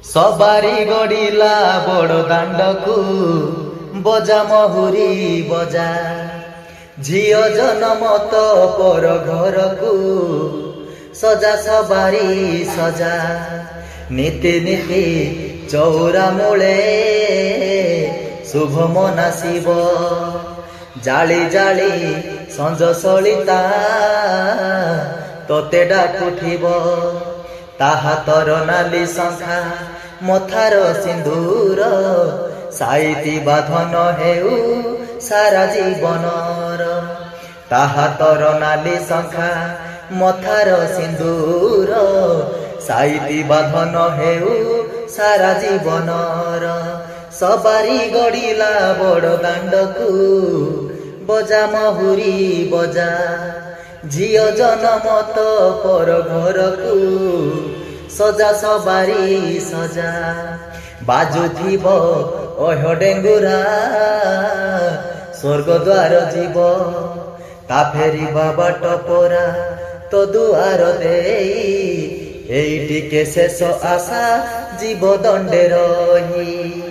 सबारी गड़िला बड़ दांडकू बजा महुरी बजा झियो जनम तो पर घर को सजा सबारी सजा नीति नीति चौरा मूले शुभ मनासिब जाली जाली संज सलिता तोते डाकुथिब ताहा तर नाली शंखा मथार सिंदूर साइती बाधन हेउ सारा जीवनर ताहा तर नाली शंखा मथार सिंदूर साइती बाधन हेउ सारा जीवनर सबारी गड़िला बड़ दांडकू बजा महुरी बजा झियो जनम तो पर घर को सजा सबारी सजा बाजुथिब ओह डेंगुरा स्वर्ग द्वार जीव ता फेरिबा बाट परा तो दुआर देई एइटिके शेष आशा जीव दंडे रही।